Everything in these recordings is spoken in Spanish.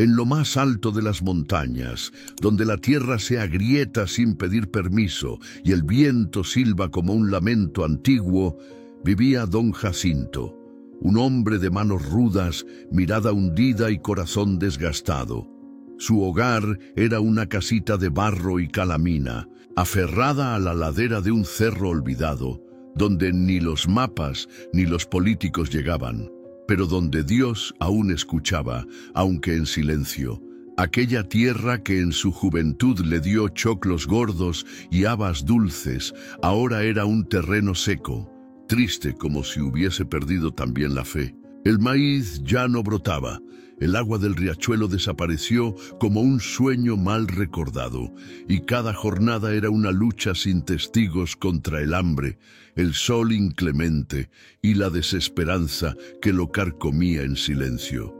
en lo más alto de las montañas, donde la tierra se agrieta sin pedir permiso y el viento silba como un lamento antiguo, vivía don Jacinto, un hombre de manos rudas, mirada hundida y corazón desgastado. Su hogar era una casita de barro y calamina, aferrada a la ladera de un cerro olvidado, donde ni los mapas ni los políticos llegaban, pero donde Dios aún escuchaba, aunque en silencio. Aquella tierra que en su juventud le dio choclos gordos y habas dulces, ahora era un terreno seco, triste como si hubiese perdido también la fe. El maíz ya no brotaba, el agua del riachuelo desapareció como un sueño mal recordado, y cada jornada era una lucha sin testigos contra el hambre, el sol inclemente y la desesperanza que lo carcomía en silencio.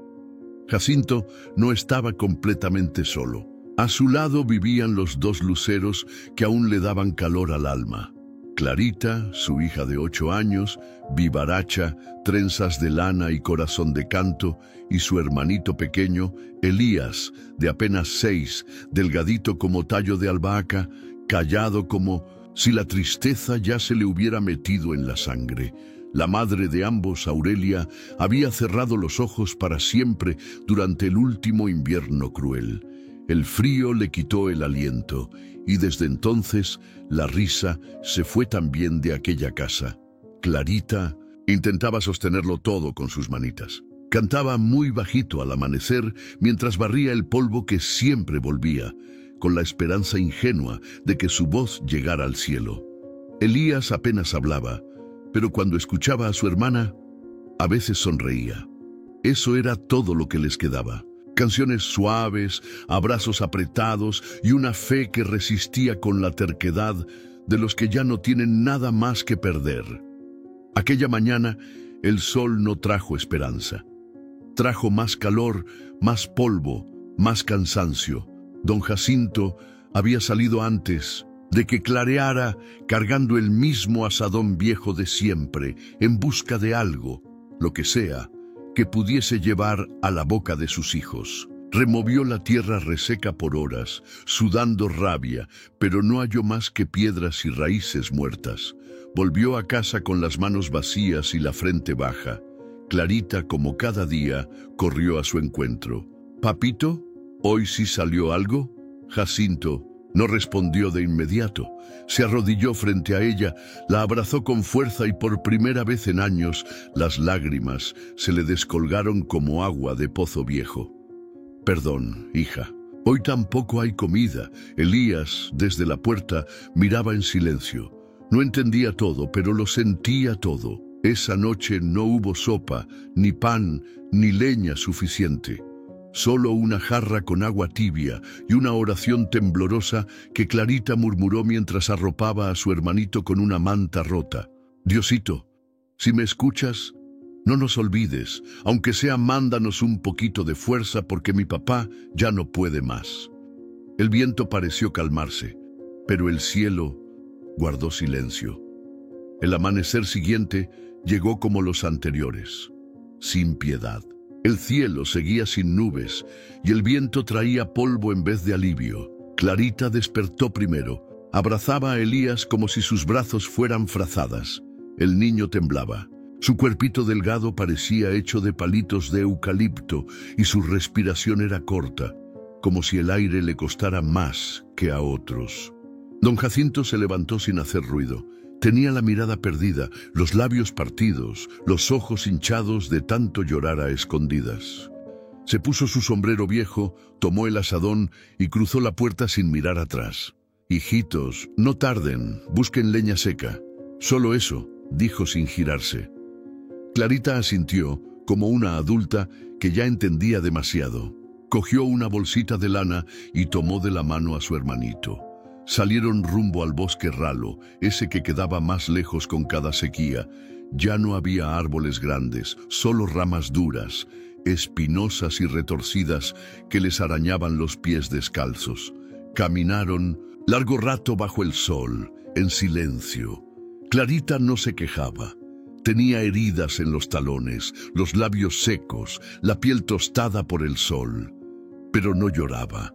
Jacinto no estaba completamente solo. A su lado vivían los dos luceros que aún le daban calor al alma. Clarita, su hija de 8 años, vivaracha, trenzas de lana y corazón de canto, y su hermanito pequeño, Elías, de apenas 6, delgadito como tallo de albahaca, callado como si la tristeza ya se le hubiera metido en la sangre. La madre de ambos, Aurelia, había cerrado los ojos para siempre durante el último invierno cruel. El frío le quitó el aliento, y desde entonces la risa se fue también de aquella casa. Clarita intentaba sostenerlo todo con sus manitas. Cantaba muy bajito al amanecer mientras barría el polvo que siempre volvía, con la esperanza ingenua de que su voz llegara al cielo. Elías apenas hablaba, pero cuando escuchaba a su hermana, a veces sonreía. Eso era todo lo que les quedaba. Canciones suaves, abrazos apretados y una fe que resistía con la terquedad de los que ya no tienen nada más que perder. Aquella mañana, el sol no trajo esperanza. Trajo más calor, más polvo, más cansancio. Don Jacinto había salido antes de que clareara, cargando el mismo azadón viejo de siempre, en busca de algo, lo que sea, que pudiese llevar a la boca de sus hijos. Removió la tierra reseca por horas, sudando rabia, pero no halló más que piedras y raíces muertas. Volvió a casa con las manos vacías y la frente baja. Clarita, como cada día, corrió a su encuentro. «¿Papito? ¿Hoy sí salió algo?» Jacinto no respondió de inmediato. Se arrodilló frente a ella, la abrazó con fuerza y por primera vez en años las lágrimas se le descolgaron como agua de pozo viejo. «Perdón, hija. Hoy tampoco hay comida». Elías, desde la puerta, miraba en silencio. No entendía todo, pero lo sentía todo. Esa noche no hubo sopa, ni pan, ni leña suficiente. Solo una jarra con agua tibia y una oración temblorosa que Clarita murmuró mientras arropaba a su hermanito con una manta rota. «Diosito, si me escuchas, no nos olvides, aunque sea mándanos un poquito de fuerza porque mi papá ya no puede más». El viento pareció calmarse, pero el cielo guardó silencio. El amanecer siguiente llegó como los anteriores, sin piedad. El cielo seguía sin nubes y el viento traía polvo en vez de alivio. Clarita despertó primero. Abrazaba a Elías como si sus brazos fueran frazadas. El niño temblaba. Su cuerpito delgado parecía hecho de palitos de eucalipto y su respiración era corta, como si el aire le costara más que a otros. Don Jacinto se levantó sin hacer ruido. Tenía la mirada perdida, los labios partidos, los ojos hinchados de tanto llorar a escondidas. Se puso su sombrero viejo, tomó el asadón y cruzó la puerta sin mirar atrás. «Hijitos, no tarden, busquen leña seca». «Solo eso», dijo sin girarse. Clarita asintió, como una adulta que ya entendía demasiado. Cogió una bolsita de lana y tomó de la mano a su hermanito. Salieron rumbo al bosque ralo, ese que quedaba más lejos con cada sequía. Ya no había árboles grandes, solo ramas duras, espinosas y retorcidas que les arañaban los pies descalzos. Caminaron largo rato bajo el sol, en silencio. Clarita no se quejaba. Tenía heridas en los talones, los labios secos, la piel tostada por el sol. pero no lloraba.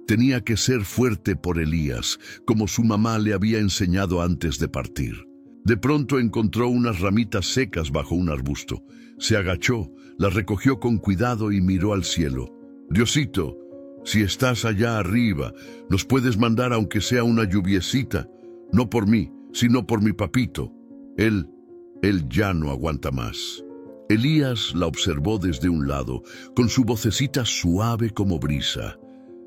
Tenía que ser fuerte por Elías, como su mamá le había enseñado antes de partir. De pronto encontró unas ramitas secas bajo un arbusto. Se agachó, las recogió con cuidado y miró al cielo. «Diosito, si estás allá arriba, nos puedes mandar aunque sea una lluviecita, no por mí, sino por mi papito. Él ya no aguanta más». Elías la observó desde un lado, con su vocecita suave como brisa.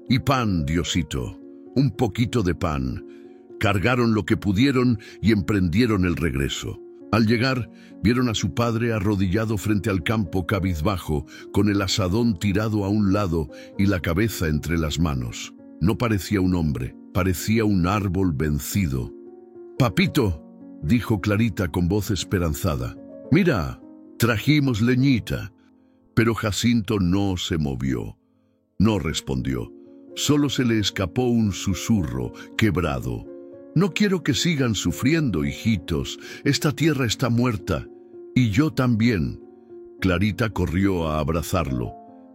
«Y pan, Diosito, un poquito de pan». Cargaron lo que pudieron y emprendieron el regreso. Al llegar, vieron a su padre arrodillado frente al campo cabizbajo, con el asadón tirado a un lado y la cabeza entre las manos. No parecía un hombre, parecía un árbol vencido. «Papito», dijo Clarita con voz esperanzada, «mira, trajimos leñita». Pero Jacinto no se movió, no respondió. Solo se le escapó un susurro quebrado. «No quiero que sigan sufriendo, hijitos. Esta tierra está muerta. Y yo también». Clarita corrió a abrazarlo.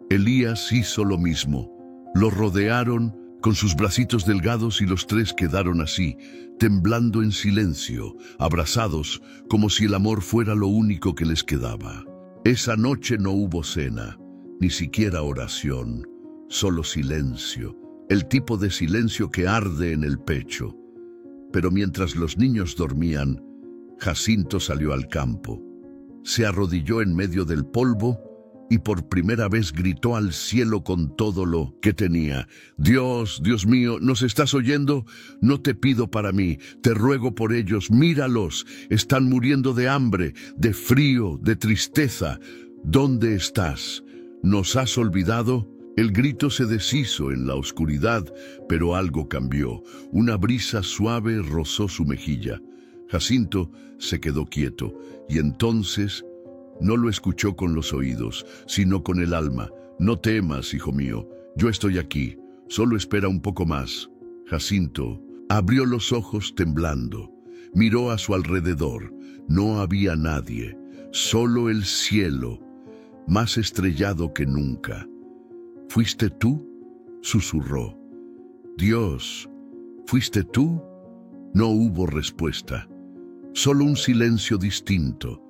Elías hizo lo mismo. Lo rodearon con sus bracitos delgados y los tres quedaron así, temblando en silencio, abrazados, como si el amor fuera lo único que les quedaba. Esa noche no hubo cena, ni siquiera oración, solo silencio, el tipo de silencio que arde en el pecho. Pero mientras los niños dormían, Jacinto salió al campo. Se arrodilló en medio del polvo y por primera vez gritó al cielo con todo lo que tenía. «Dios, Dios mío, ¿nos estás oyendo? No te pido para mí, te ruego por ellos, míralos, están muriendo de hambre, de frío, de tristeza. ¿Dónde estás? ¿Nos has olvidado?» El grito se deshizo en la oscuridad, pero algo cambió. Una brisa suave rozó su mejilla. Jacinto se quedó quieto, y entonces no lo escuchó con los oídos, sino con el alma. «No temas, hijo mío, yo estoy aquí, solo espera un poco más». Jacinto abrió los ojos temblando, miró a su alrededor. No había nadie, solo el cielo, más estrellado que nunca. «¿Fuiste tú?», susurró. «Dios, ¿fuiste tú?». No hubo respuesta, solo un silencio distinto,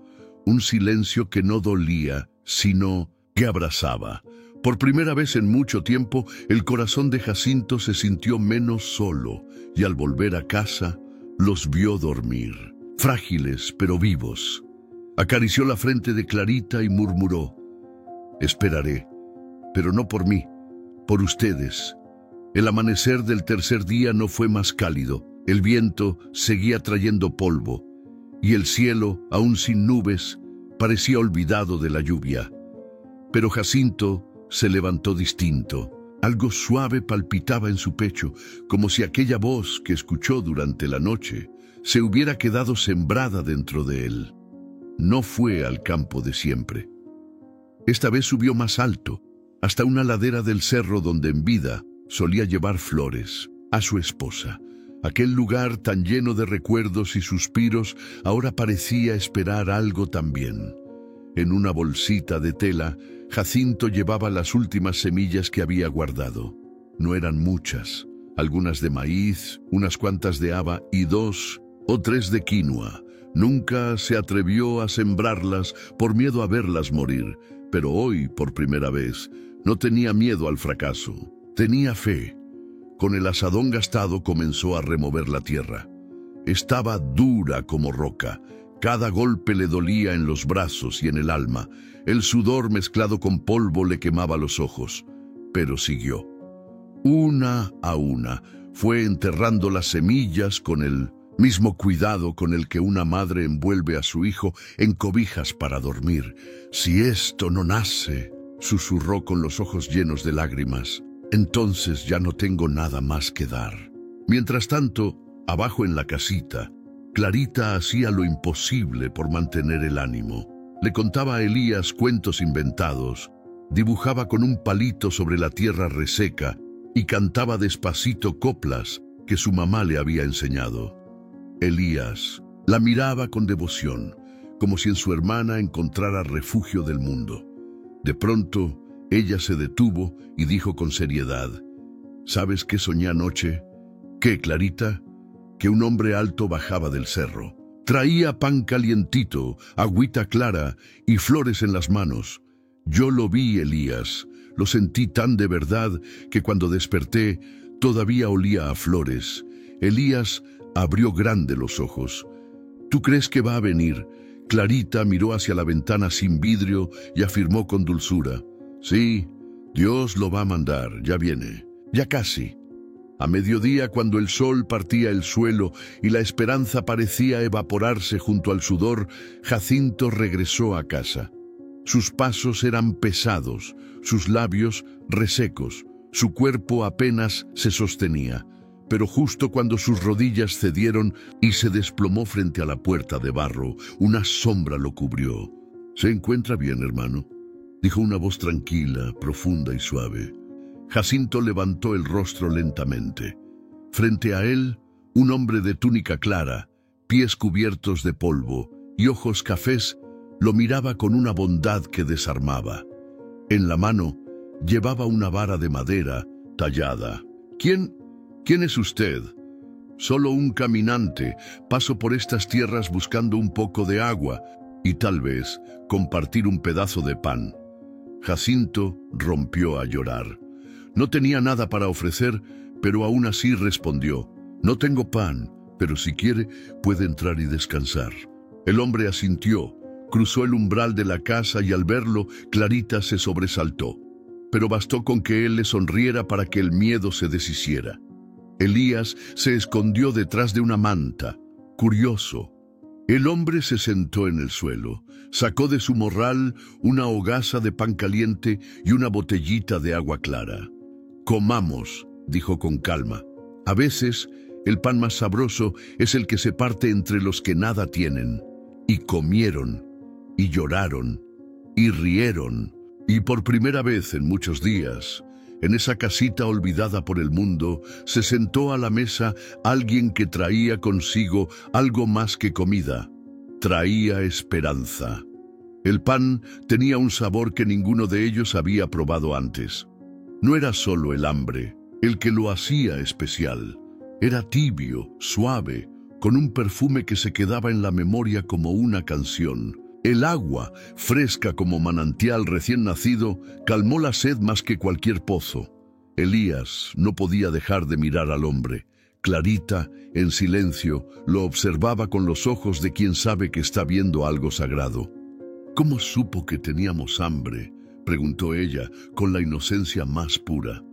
un silencio que no dolía, sino que abrazaba. Por primera vez en mucho tiempo, el corazón de Jacinto se sintió menos solo, y al volver a casa, los vio dormir, frágiles pero vivos. Acarició la frente de Clarita y murmuró: «Esperaré, pero no por mí, por ustedes». El amanecer del tercer día no fue más cálido. El viento seguía trayendo polvo, y el cielo, aún sin nubes, parecía olvidado de la lluvia. Pero Jacinto se levantó distinto. Algo suave palpitaba en su pecho, como si aquella voz que escuchó durante la noche se hubiera quedado sembrada dentro de él. No fue al campo de siempre. Esta vez subió más alto, hasta una ladera del cerro donde en vida solía llevar flores a su esposa. Aquel lugar tan lleno de recuerdos y suspiros ahora parecía esperar algo también. En una bolsita de tela, Jacinto llevaba las últimas semillas que había guardado. No eran muchas, algunas de maíz, unas cuantas de haba y 2 o 3 de quinoa. Nunca se atrevió a sembrarlas por miedo a verlas morir, pero hoy, por primera vez, no tenía miedo al fracaso. Tenía fe. Con el asadón gastado comenzó a remover la tierra. Estaba dura como roca. Cada golpe le dolía en los brazos y en el alma. El sudor mezclado con polvo le quemaba los ojos. Pero siguió. Una a una fue enterrando las semillas con el mismo cuidado con el que una madre envuelve a su hijo en cobijas para dormir. «Si esto no nace», susurró con los ojos llenos de lágrimas, «entonces ya no tengo nada más que dar». Mientras tanto, abajo en la casita, Clarita hacía lo imposible por mantener el ánimo. Le contaba a Elías cuentos inventados, dibujaba con un palito sobre la tierra reseca y cantaba despacito coplas que su mamá le había enseñado. Elías la miraba con devoción, como si en su hermana encontrara refugio del mundo. De pronto, Ella se detuvo y dijo con seriedad: ¿Sabes qué soñé anoche? ¿Qué, Clarita? Que un hombre alto bajaba del cerro. Traía pan calientito, agüita clara y flores en las manos. Yo lo vi, Elías. Lo sentí tan de verdad que cuando desperté todavía olía a flores. Elías abrió grande los ojos. ¿Tú crees que va a venir? Clarita miró hacia la ventana sin vidrio y afirmó con dulzura: Sí, Dios lo va a mandar, ya viene, ya casi. A mediodía, cuando el sol partía el suelo y la esperanza parecía evaporarse junto al sudor, Jacinto regresó a casa. Sus pasos eran pesados, sus labios resecos, su cuerpo apenas se sostenía. Pero justo cuando sus rodillas cedieron y se desplomó frente a la puerta de barro, una sombra lo cubrió. «¿Se encuentra bien, hermano?», dijo una voz tranquila, profunda y suave. Jacinto levantó el rostro lentamente. Frente a él, un hombre de túnica clara, pies cubiertos de polvo y ojos cafés, lo miraba con una bondad que desarmaba. En la mano llevaba una vara de madera tallada. ¿Quién es usted? Solo un caminante. Paso por estas tierras buscando un poco de agua y tal vez compartir un pedazo de pan. Jacinto rompió a llorar. No tenía nada para ofrecer, pero aún así respondió: «No tengo pan, pero si quiere puede entrar y descansar». El hombre asintió, cruzó el umbral de la casa y al verlo, Clarita se sobresaltó. Pero bastó con que él le sonriera para que el miedo se deshiciera. Elías se escondió detrás de una manta, curioso. El hombre se sentó en el suelo, sacó de su morral una hogaza de pan caliente y una botellita de agua clara. «Comamos», dijo con calma. «A veces, el pan más sabroso es el que se parte entre los que nada tienen». Y comieron, y lloraron, y rieron, y por primera vez en muchos días, en esa casita olvidada por el mundo, se sentó a la mesa alguien que traía consigo algo más que comida. Traía esperanza. El pan tenía un sabor que ninguno de ellos había probado antes. No era solo el hambre el que lo hacía especial. Era tibio, suave, con un perfume que se quedaba en la memoria como una canción. El agua, fresca como manantial recién nacido, calmó la sed más que cualquier pozo. Elías no podía dejar de mirar al hombre. Clarita, en silencio, lo observaba con los ojos de quien sabe que está viendo algo sagrado. «¿Cómo supo que teníamos hambre?», preguntó ella, con la inocencia más pura.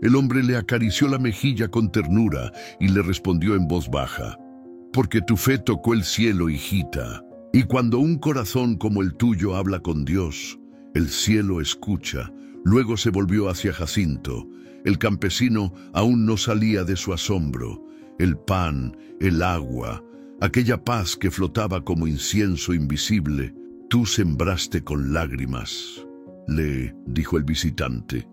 El hombre le acarició la mejilla con ternura y le respondió en voz baja: «Porque tu fe tocó el cielo, hijita. Y cuando un corazón como el tuyo habla con Dios, el cielo escucha». Luego se volvió hacia Jacinto. El campesino aún no salía de su asombro. El pan, el agua, aquella paz que flotaba como incienso invisible, tú sembraste con lágrimas, le dijo el visitante.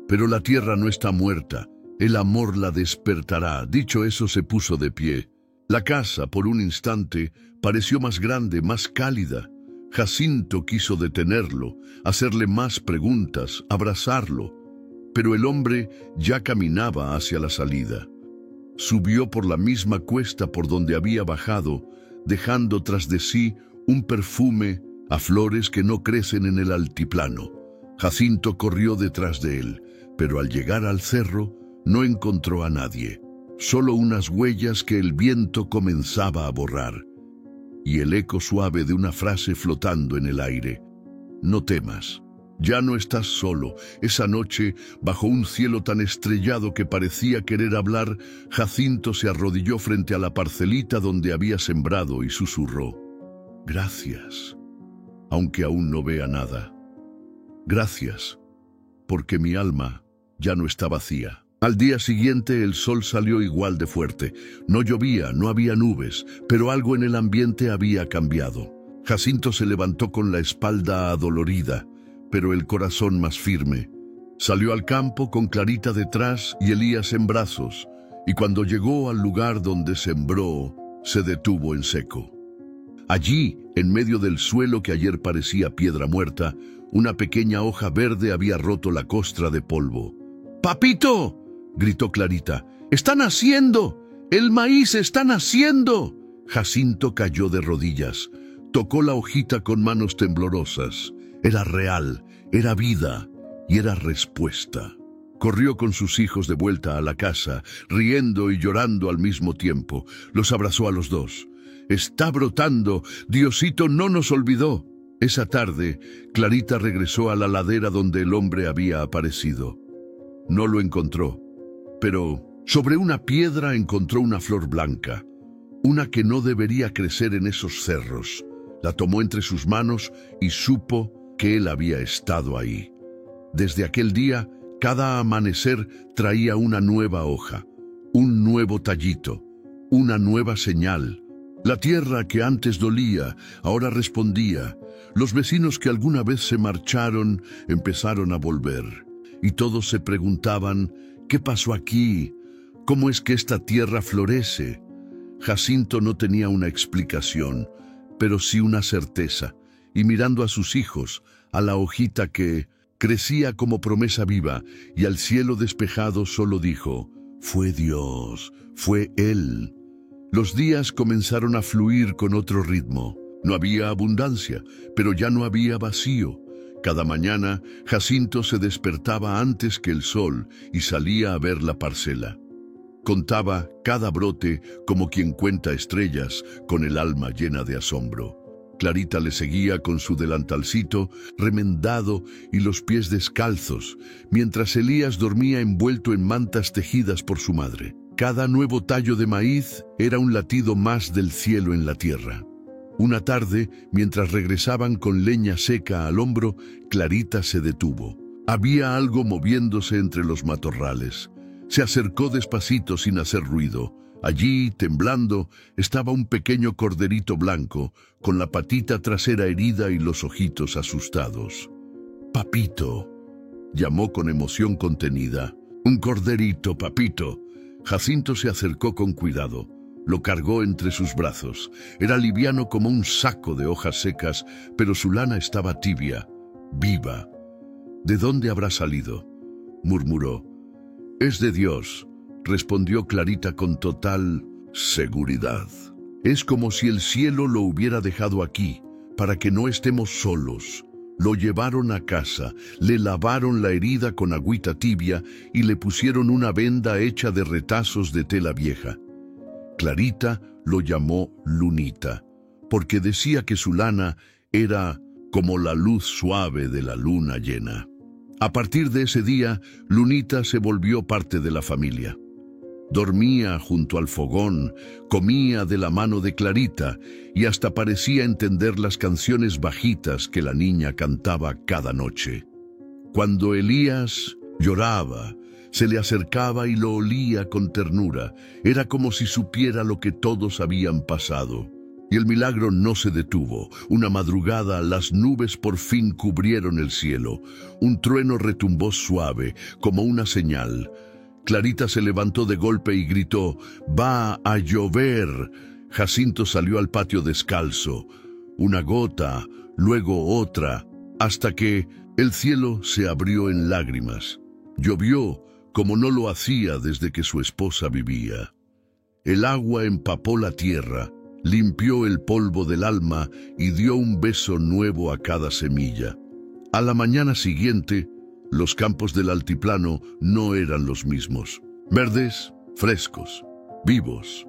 Pero la tierra no está muerta, el amor la despertará. Dicho eso, se puso de pie. La casa, por un instante, pareció más grande, más cálida. Jacinto quiso detenerlo, hacerle más preguntas, abrazarlo, pero el hombre ya caminaba hacia la salida. Subió por la misma cuesta por donde había bajado, dejando tras de sí un perfume a flores que no crecen en el altiplano. Jacinto corrió detrás de él, pero al llegar al cerro no encontró a nadie, solo unas huellas que el viento comenzaba a borrar, y el eco suave de una frase flotando en el aire: «No temas, ya no estás solo». Esa noche, bajo un cielo tan estrellado que parecía querer hablar, Jacinto se arrodilló frente a la parcelita donde había sembrado y susurró: «Gracias, aunque aún no vea nada. Gracias, porque mi alma ya no está vacía». Al día siguiente el sol salió igual de fuerte. No llovía, no había nubes, pero algo en el ambiente había cambiado. Jacinto se levantó con la espalda adolorida, pero el corazón más firme. Salió al campo con Clarita detrás y Elías en brazos, y cuando llegó al lugar donde sembró, se detuvo en seco. Allí, en medio del suelo que ayer parecía piedra muerta, Una pequeña hoja verde había roto la costra de polvo. ¡Papito!, gritó Clarita. ¡Está naciendo! ¡El maíz está naciendo! Jacinto cayó de rodillas. Tocó la hojita con manos temblorosas. Era real, era vida y era respuesta. Corrió con sus hijos de vuelta a la casa, riendo y llorando al mismo tiempo. Los abrazó a los dos. ¡Está brotando! ¡Diosito no nos olvidó! Esa tarde, Clarita regresó a la ladera donde el hombre había aparecido. No lo encontró, pero sobre una piedra encontró una flor blanca, una que no debería crecer en esos cerros. La tomó entre sus manos y supo que él había estado ahí. Desde aquel día, cada amanecer traía una nueva hoja, un nuevo tallito, una nueva señal. La tierra que antes dolía, ahora respondía. Los vecinos que alguna vez se marcharon, empezaron a volver. Y todos se preguntaban, ¿qué pasó aquí? ¿Cómo es que esta tierra florece? Jacinto no tenía una explicación, pero sí una certeza. Y mirando a sus hijos, a la hojita que crecía como promesa viva y al cielo despejado, solo dijo, fue Dios, fue Él. Los días comenzaron a fluir con otro ritmo. No había abundancia, pero ya no había vacío. Cada mañana, Jacinto se despertaba antes que el sol y salía a ver la parcela. Contaba cada brote como quien cuenta estrellas, con el alma llena de asombro. Clarita le seguía con su delantalcito remendado y los pies descalzos, mientras Elías dormía envuelto en mantas tejidas por su madre. Cada nuevo tallo de maíz era un latido más del cielo en la tierra. Una tarde, mientras regresaban con leña seca al hombro, Clarita se detuvo. Había algo moviéndose entre los matorrales. Se acercó despacito sin hacer ruido. Allí, temblando, estaba un pequeño corderito blanco, con la patita trasera herida y los ojitos asustados. «Papito», llamó con emoción contenida. «Un corderito, papito». Jacinto se acercó con cuidado. Lo cargó entre sus brazos. Era liviano como un saco de hojas secas, pero su lana estaba tibia, viva. «¿De dónde habrá salido?», murmuró. «Es de Dios», respondió Clarita con total seguridad. «Es como si el cielo lo hubiera dejado aquí, para que no estemos solos». Lo llevaron a casa, le lavaron la herida con agüita tibia y le pusieron una venda hecha de retazos de tela vieja. Clarita lo llamó Lunita, porque decía que su lana era como la luz suave de la luna llena. A partir de ese día, Lunita se volvió parte de la familia. Dormía junto al fogón, comía de la mano de Clarita y hasta parecía entender las canciones bajitas que la niña cantaba cada noche. Cuando Elías lloraba, se le acercaba y lo olía con ternura. Era como si supiera lo que todos habían pasado. Y el milagro no se detuvo. Una madrugada las nubes por fin cubrieron el cielo. Un trueno retumbó suave, como una señal. Clarita se levantó de golpe y gritó, «¡Va a llover!». Jacinto salió al patio descalzo. Una gota, luego otra, hasta que el cielo se abrió en lágrimas. Llovió como no lo hacía desde que su esposa vivía. El agua empapó la tierra, limpió el polvo del alma y dio un beso nuevo a cada semilla. A la mañana siguiente, los campos del altiplano no eran los mismos. Verdes, frescos, vivos.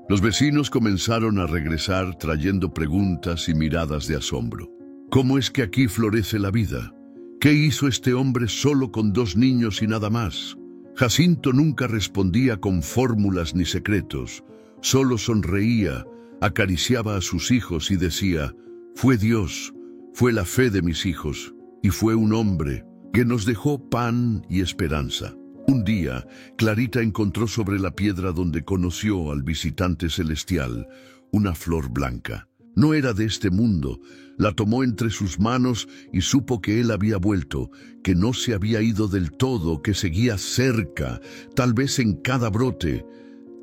Los vecinos comenzaron a regresar trayendo preguntas y miradas de asombro. ¿Cómo es que aquí florece la vida? ¿Qué hizo este hombre solo con 2 niños y nada más? Jacinto nunca respondía con fórmulas ni secretos. Solo sonreía, acariciaba a sus hijos y decía, «Fue Dios, fue la fe de mis hijos, y fue un hombre que nos dejó pan y esperanza». Un día, Clarita encontró sobre la piedra donde conoció al visitante celestial una flor blanca. No era de este mundo. La tomó entre sus manos y supo que él había vuelto, que no se había ido del todo, que seguía cerca, tal vez en cada brote,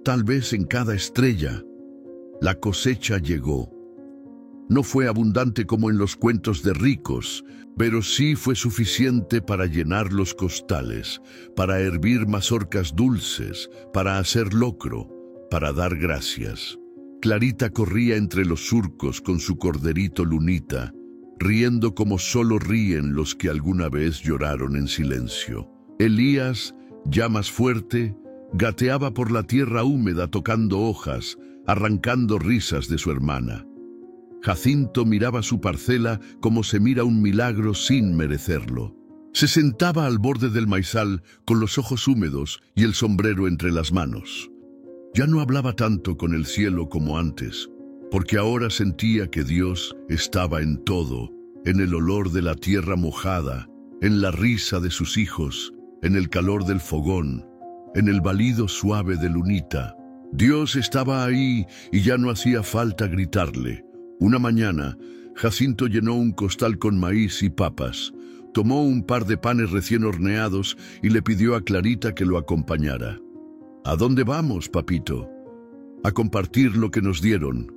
tal vez en cada estrella. La cosecha llegó. No fue abundante como en los cuentos de ricos, pero sí fue suficiente para llenar los costales, para hervir mazorcas dulces, para hacer locro, para dar gracias. Clarita corría entre los surcos con su corderito Lunita, riendo como solo ríen los que alguna vez lloraron en silencio. Elías, ya más fuerte, gateaba por la tierra húmeda tocando hojas, arrancando risas de su hermana. Jacinto miraba su parcela como se mira un milagro sin merecerlo. Se sentaba al borde del maizal con los ojos húmedos y el sombrero entre las manos. Ya no hablaba tanto con el cielo como antes, porque ahora sentía que Dios estaba en todo, en el olor de la tierra mojada, en la risa de sus hijos, en el calor del fogón, en el balido suave de Lunita. Dios estaba ahí y ya no hacía falta gritarle. Una mañana, Jacinto llenó un costal con maíz y papas, tomó un par de panes recién horneados y le pidió a Clarita que lo acompañara. ¿A dónde vamos, papito? A compartir lo que nos dieron.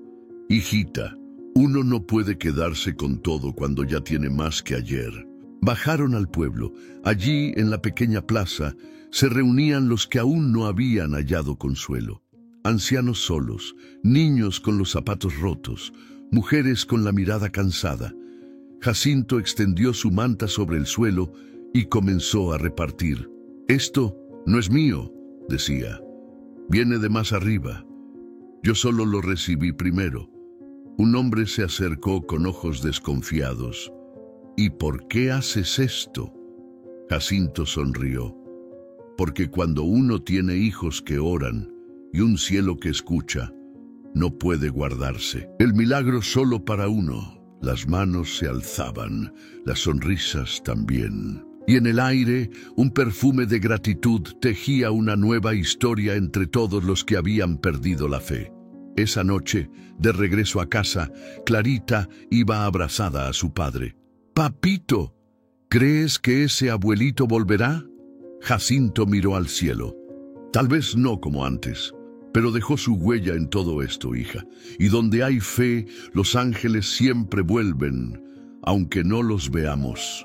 Hijita, uno no puede quedarse con todo cuando ya tiene más que ayer. Bajaron al pueblo. Allí, en la pequeña plaza, se reunían los que aún no habían hallado consuelo. Ancianos solos, niños con los zapatos rotos, mujeres con la mirada cansada. Jacinto extendió su manta sobre el suelo y comenzó a repartir. «Esto no es mío», decía. «Viene de más arriba. Yo solo lo recibí primero». Un hombre se acercó con ojos desconfiados. «¿Y por qué haces esto?». Jacinto sonrió. «Porque cuando uno tiene hijos que oran y un cielo que escucha, no puede guardarse. El milagro solo para uno». Las manos se alzaban, las sonrisas también. Y en el aire, un perfume de gratitud tejía una nueva historia entre todos los que habían perdido la fe. Esa noche, de regreso a casa, Clarita iba abrazada a su padre. «Papito, ¿crees que ese abuelito volverá?». Jacinto miró al cielo. «Tal vez no como antes, pero dejó su huella en todo esto, hija. Y donde hay fe, los ángeles siempre vuelven, aunque no los veamos».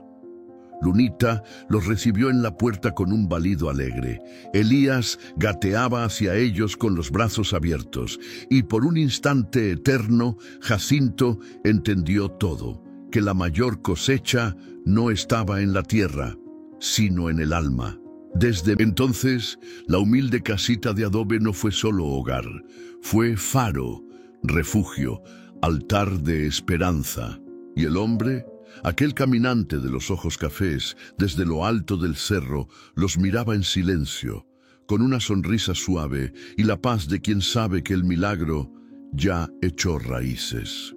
Lunita los recibió en la puerta con un balido alegre. Elías gateaba hacia ellos con los brazos abiertos, y por un instante eterno, Jacinto entendió todo, que la mayor cosecha no estaba en la tierra, sino en el alma. Desde entonces, la humilde casita de adobe no fue solo hogar, fue faro, refugio, altar de esperanza. Y el hombre, aquel caminante de los ojos cafés, desde lo alto del cerro, los miraba en silencio, con una sonrisa suave y la paz de quien sabe que el milagro ya echó raíces.